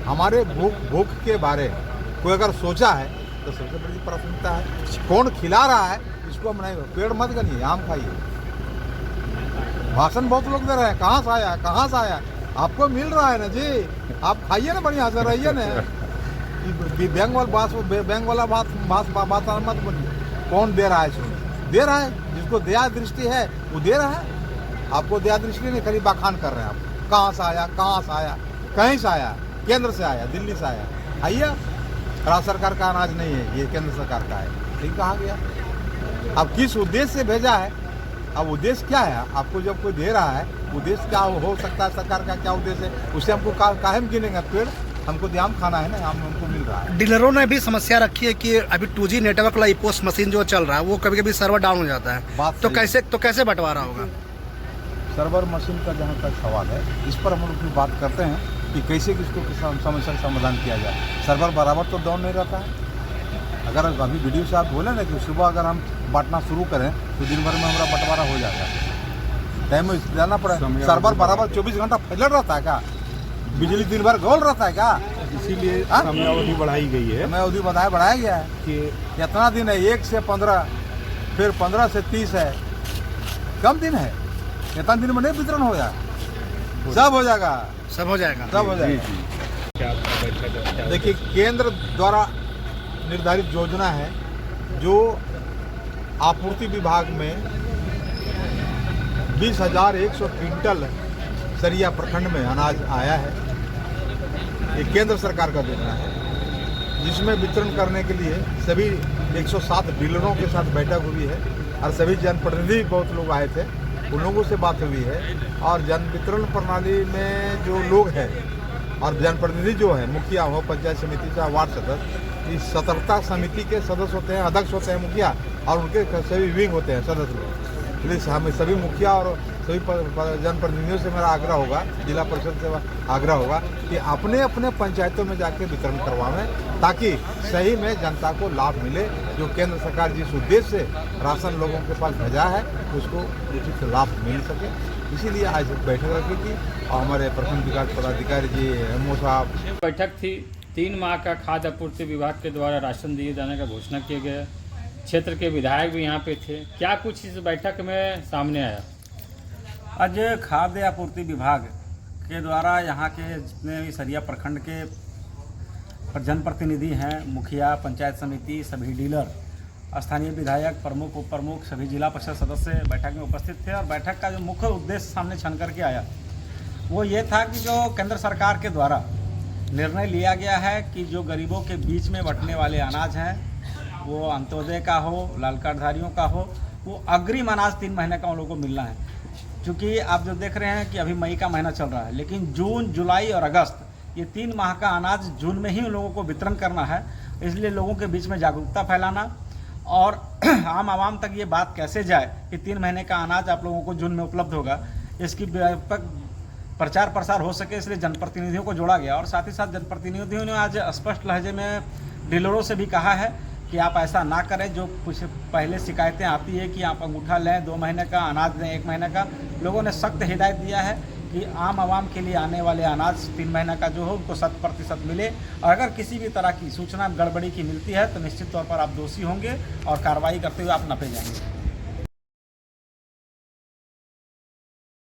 हमारे भूख के बारे में कोई अगर सोचा है तो सबसे बड़ी प्राथमिकता है कौन खिला रहा है इसको हम नहीं। पेड़ मत गनिए, आम खाइए। भाषण बहुत लोग दे रहे हैं, कहाँ से आया कहाँ से आया, आपको मिल रहा है ना जी, आप खाइए ना, बढ़िया से रहिए ना। बैंक वाला बात मत बोलिए। कौन दे रहा है इसमें? दे रहा है जिसको दया दृष्टि है वो दे रहा है। आपको दया दृष्टि नहीं, खाली बखान कर रहे हैं आप। कहाँ से आया कहाँ से आया, कहीं से आया, केंद्र से आया, दिल्ली से आया। आइए, राज्य सरकार का अनाज नहीं है, ये केंद्र सरकार का है। ठीक कहा गया। अब किस उद्देश्य से भेजा है, अब उद्देश्य क्या है? आपको जब कोई दे रहा है, उद्देश्य क्या हो सकता है, सरकार का क्या उद्देश्य है, उससे हमको काहे में गिनेंगे पेड़? हमको आम खाना है ना, आम हमको मिल रहा है। डीलरों ने भी समस्या रखी है कि अभी 2G नेटवर्क वाला इपोस्ट मशीन जो चल रहा है वो कभी कभी सर्वर डाउन हो जाता है, तो कैसे बंटवारा होगा? सर्वर मशीन का जहाँ तक सवाल है, इस पर हम लोग बात करते हैं कि कैसे किसको समस्या का समाधान किया जाए। सर्वर बराबर तो डाउन नहीं रहता है। अगर अभी वीडियो से आप बोले ना कि सुबह अगर हम बांटना शुरू करें तो दिन भर में हमारा बंटवारा हो जाएगा। टाइम में जाना पड़ेगा। सर्वर बराबर 24 घंटा फैलल रहता है क्या? बिजली दिन भर गोल रहता है क्या? इसीलिए समयावधि बढ़ाई गई है। समयावधि बढ़ाया गया है कि कितना दिन है, 1 से 15, फिर 15 से 30 है। कम दिन है, इतना दिन में नहीं वितरण हो जाए, सब हो जाएगा, सब हो जाएगा, सब हो जाएगा। देखिए, केंद्र द्वारा निर्धारित योजना है जो आपूर्ति विभाग में 20,100 क्विंटल सरिया प्रखंड में अनाज आया है। ये केंद्र सरकार का योजना है, जिसमें वितरण करने के लिए सभी 107 डीलरों के साथ बैठक हुई है और सभी जनप्रतिनिधि बहुत लोग आए थे, उन लोगों से बात हुई है। और जन वितरण प्रणाली में जो लोग हैं और जनप्रतिनिधि जो है, मुखिया हो, पंचायत समिति का वार्ड सदस्य, इस सतर्कता समिति के सदस्य होते हैं, अध्यक्ष होते हैं मुखिया, और उनके सभी विंग होते हैं सदस्य लोग। इसलिए हमें सभी मुखिया और सभी जनप्रतिनिधियों से मेरा आग्रह होगा, जिला परिषद से आग्रह होगा कि अपने अपने पंचायतों में जाके वितरण करवाएं, ताकि सही में जनता को लाभ मिले। जो केंद्र सरकार जिस उद्देश्य से राशन लोगों के पास भेजा है उसको उचित लाभ मिल सके, इसीलिए आज बैठक रखी थी। और हमारे प्रखंड विकास पदाधिकारी जी एमओ साहब, बैठक थी। 3 माह का खाद्य आपूर्ति विभाग के द्वारा राशन दिए जाने का घोषणा किया गया। क्षेत्र के विधायक भी यहाँ पे थे। क्या कुछ इस बैठक में सामने आया? आज खाद्य आपूर्ति विभाग के द्वारा यहाँ के जितने भी सरिया प्रखंड के जनप्रतिनिधि हैं, मुखिया, पंचायत समिति, सभी डीलर, स्थानीय विधायक, प्रमुख, उप प्रमुख, सभी जिला परिषद सदस्य बैठक में उपस्थित थे। और बैठक का जो मुख्य उद्देश्य सामने छन करके आया वो ये था कि जो केंद्र सरकार के द्वारा निर्णय लिया गया है कि जो गरीबों के बीच में बंटने वाले अनाज हैं, वो अंत्योदय का हो, लाल कार्डधारियों का हो, वो अग्रिम अनाज 3 महीने का उन लोगों को मिलना है। क्योंकि आप जो देख रहे हैं कि अभी मई का महीना चल रहा है, लेकिन जून, जुलाई और अगस्त, ये 3 माह का अनाज जून में ही उन लोगों को वितरण करना है। इसलिए लोगों के बीच में जागरूकता फैलाना और आम आवाम तक ये बात कैसे जाए कि 3 महीने का अनाज आप लोगों को जून में उपलब्ध होगा, इसकी व्यापक प्रचार प्रसार हो सके, इसलिए जनप्रतिनिधियों को जोड़ा गया। और साथ ही साथ जनप्रतिनिधियों ने आज स्पष्ट लहजे में डीलरों से भी कहा है कि आप ऐसा ना करें। जो कुछ पहले शिकायतें आती है कि आप अंगूठा लें, 2 महीने का अनाज दें, 1 महीने का, लोगों ने सख्त हिदायत दिया है कि आम आवाम के लिए आने वाले अनाज 3 महीने का जो हो उनको 100% मिले। और अगर किसी भी तरह की सूचना गड़बड़ी की मिलती है तो निश्चित तौर पर आप दोषी होंगे और कार्रवाई करते हुए आप नपे जाएंगे।